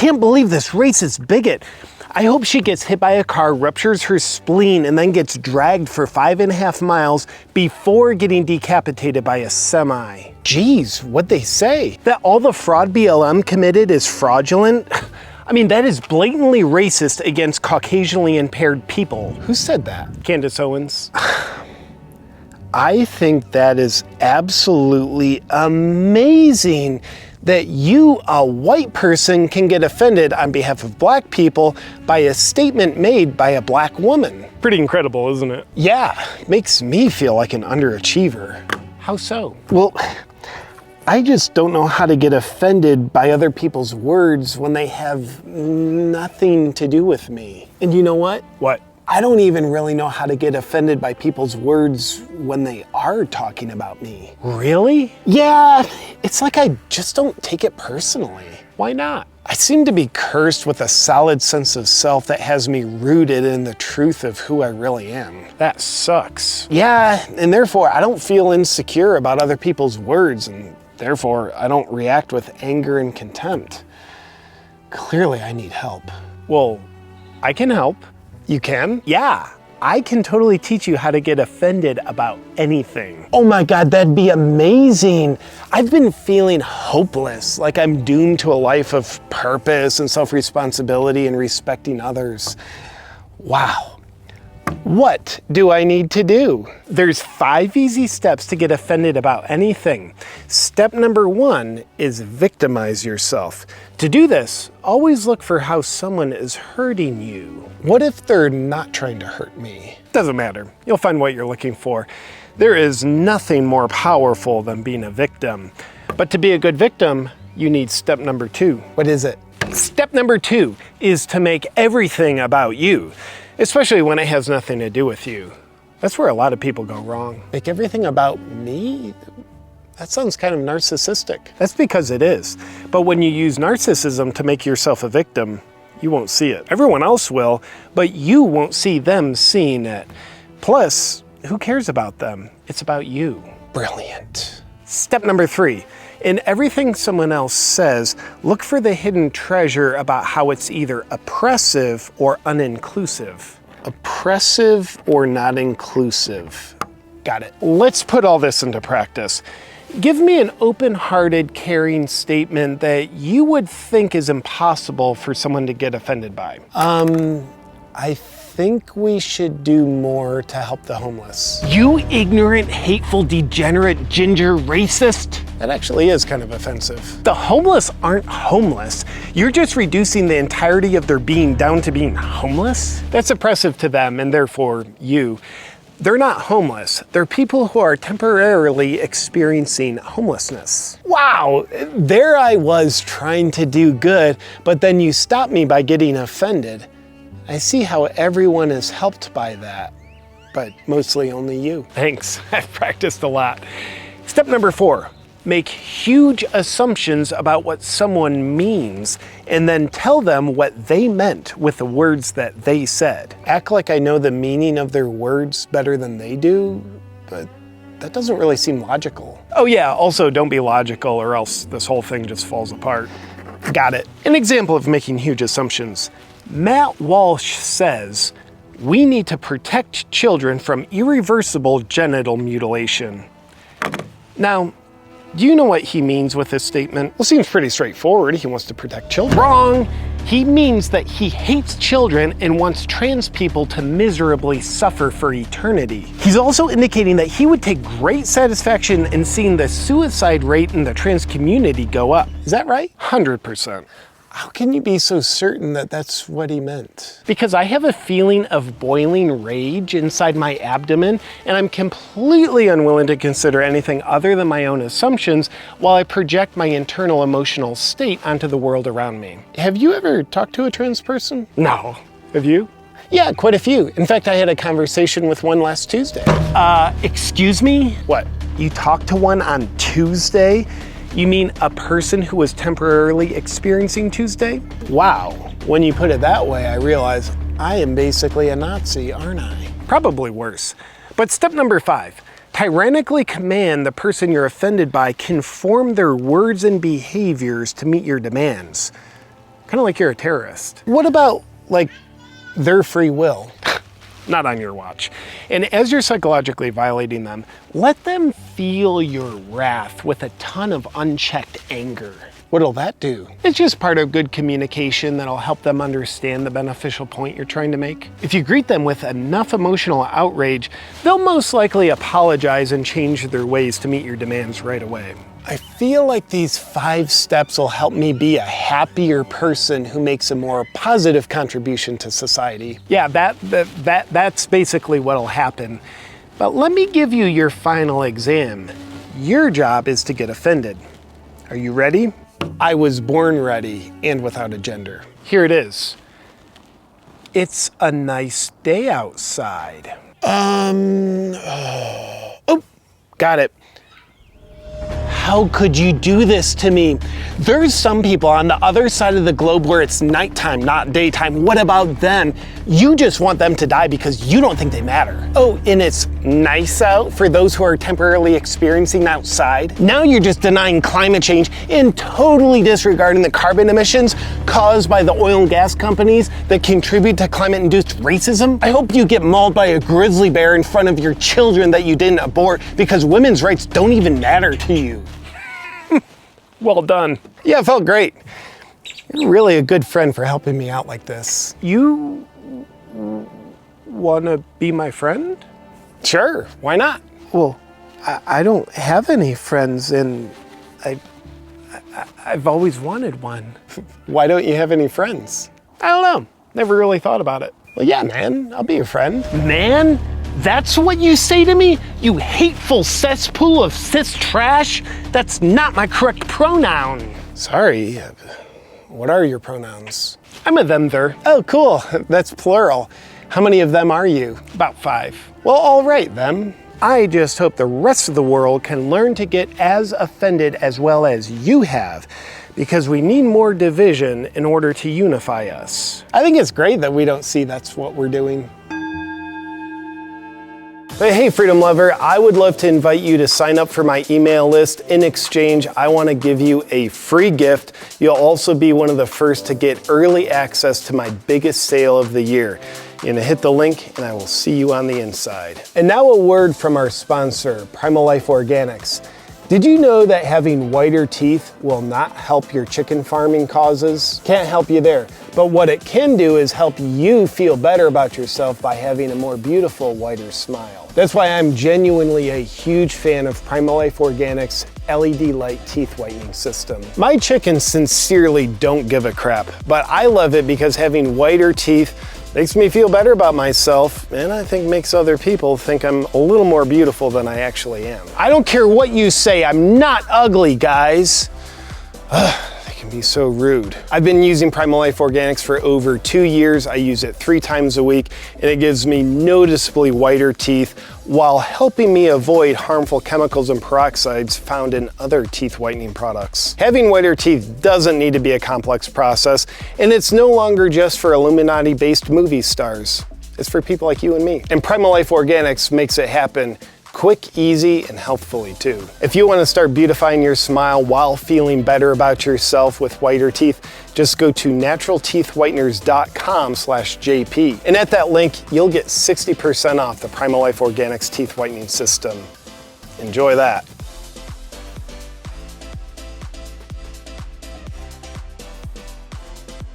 can't believe this racist bigot. I hope she gets hit by a car, ruptures her spleen, and then gets dragged for 5.5 miles before getting decapitated by a semi. Geez, what'd they say? That all the fraud BLM committed is fraudulent? I mean, that is blatantly racist against Caucasianly impaired people. Who said that? Candace Owens. I think that is absolutely amazing that you, a white person, can get offended on behalf of black people by a statement made by a black woman. Pretty incredible, isn't it? Yeah, makes me feel like an underachiever. How so? Well, I just don't know how to get offended by other people's words when they have nothing to do with me. And you know what? What? I don't even really know how to get offended by people's words when they are talking about me. Really? Yeah, it's like I just don't take it personally. Why not? I seem to be cursed with a solid sense of self that has me rooted in the truth of who I really am. That sucks. Yeah, and therefore I don't feel insecure about other people's words, and therefore I don't react with anger and contempt. Clearly I need help. Well, I can help. You can? Yeah, I can totally teach you how to get offended about anything. Oh my God, that'd be amazing. I've been feeling hopeless, like I'm doomed to a life of purpose and self-responsibility and respecting others. Wow. What do I need to do? There's 5 easy steps to get offended about anything. Step number 1 is victimize yourself. To do this, always look for how someone is hurting you. What if they're not trying to hurt me? Doesn't matter. You'll find what you're looking for. There is nothing more powerful than being a victim. But to be a good victim, you need step number 2. What is it? Step number 2 is to make everything about you, especially when it has nothing to do with you. That's where a lot of people go wrong. Make everything about me? That sounds kind of narcissistic. That's because it is. But when you use narcissism to make yourself a victim, you won't see it. Everyone else will, but you won't see them seeing it. Plus, who cares about them? It's about you. Brilliant. Step number 3. In everything someone else says, look for the hidden treasure about how it's either oppressive or uninclusive. Oppressive or not inclusive. Got it. Let's put all this into practice. Give me an open-hearted, caring statement that you would think is impossible for someone to get offended by. I think we should do more to help the homeless. You ignorant, hateful, degenerate, ginger racist. That actually is kind of offensive. The homeless aren't homeless. You're just reducing the entirety of their being down to being homeless. That's oppressive to them and therefore you. They're not homeless. They're people who are temporarily experiencing homelessness. Wow, there I was trying to do good, but then you stopped me by getting offended. I see how everyone is helped by that, but mostly only you. Thanks, I've practiced a lot. Step number 4, make huge assumptions about what someone means and then tell them what they meant with the words that they said. Act like I know the meaning of their words better than they do, but that doesn't really seem logical. Oh yeah, also don't be logical or else this whole thing just falls apart. Got it. An example of making huge assumptions. Matt Walsh says, we need to protect children from irreversible genital mutilation. Now, do you know what he means with this statement? Well, it seems pretty straightforward. He wants to protect children. Wrong! He means that he hates children and wants trans people to miserably suffer for eternity. He's also indicating that he would take great satisfaction in seeing the suicide rate in the trans community go up. Is that right? 100%. How can you be so certain that that's what he meant? Because I have a feeling of boiling rage inside my abdomen, and I'm completely unwilling to consider anything other than my own assumptions while I project my internal emotional state onto the world around me. Have you ever talked to a trans person? No. Have you? Yeah, quite a few. In fact, I had a conversation with one last Tuesday. Excuse me? What? You talked to one on Tuesday? You mean a person who was temporarily experiencing Tuesday? Wow, when you put it that way, I realize I am basically a Nazi, aren't I? Probably worse. But step number 5, tyrannically command the person you're offended by conform their words and behaviors to meet your demands. Kind of like you're a terrorist. What about, like, their free will? Not on your watch. And as you're psychologically violating them, let them feel your wrath with a ton of unchecked anger. What'll that do? It's just part of good communication that'll help them understand the beneficial point you're trying to make. If you greet them with enough emotional outrage, they'll most likely apologize and change their ways to meet your demands right away. I feel like these 5 steps will help me be a happier person who makes a more positive contribution to society. Yeah, that's basically what'll happen. But let me give you your final exam. Your job is to get offended. Are you ready? I was born ready and without a gender. Here it is. It's a nice day outside. Oh, got it. How could you do this to me? There's some people on the other side of the globe where it's nighttime, not daytime. What about them? You just want them to die because you don't think they matter. Oh, and it's nice out for those who are temporarily experiencing outside. Now you're just denying climate change and totally disregarding the carbon emissions caused by the oil and gas companies that contribute to climate-induced racism. I hope you get mauled by a grizzly bear in front of your children that you didn't abort because women's rights don't even matter to you. Well done. Yeah, it felt great. You're really a good friend for helping me out like this. You wanna be my friend? Sure, why not? Well, I don't have any friends and I've always wanted one. Why don't you have any friends? I don't know, never really thought about it. Well, yeah, man, I'll be your friend. Man? That's what you say to me? You hateful cesspool of cis trash? That's not my correct pronoun. Sorry, what are your pronouns? I'm a them, there. Oh, cool, that's plural. How many of them are you? About 5. Well, all right, them. I just hope the rest of the world can learn to get as offended as well as you have, because we need more division in order to unify us. I think it's great that we don't see that's what we're doing. Hey, Freedom Lover, I would love to invite you to sign up for my email list. In exchange, I want to give you a free gift. You'll also be one of the first to get early access to my biggest sale of the year. You're gonna hit the link and I will see you on the inside. And now a word from our sponsor, Primal Life Organics. Did you know that having whiter teeth will not help your chicken farming causes? Can't help you there. But what it can do is help you feel better about yourself by having a more beautiful, whiter smile. That's why I'm genuinely a huge fan of Primal Life Organics LED light teeth whitening system. My chickens sincerely don't give a crap, but I love it because having whiter teeth makes me feel better about myself, and I think makes other people think I'm a little more beautiful than I actually am. I don't care what you say, I'm not ugly, guys. They can be so rude. I've been using Primal Life Organics for over 2 years. I use it 3 times a week, and it gives me noticeably whiter teeth while helping me avoid harmful chemicals and peroxides found in other teeth whitening products. Having whiter teeth doesn't need to be a complex process, and it's no longer just for Illuminati-based movie stars. It's for people like you and me. And Primal Life Organics makes it happen quick, easy, and healthfully too. If you want to start beautifying your smile while feeling better about yourself with whiter teeth, just go to naturalteethwhiteners.com/JP. And at that link, you'll get 60% off the Primal Life Organics teeth whitening system. Enjoy that.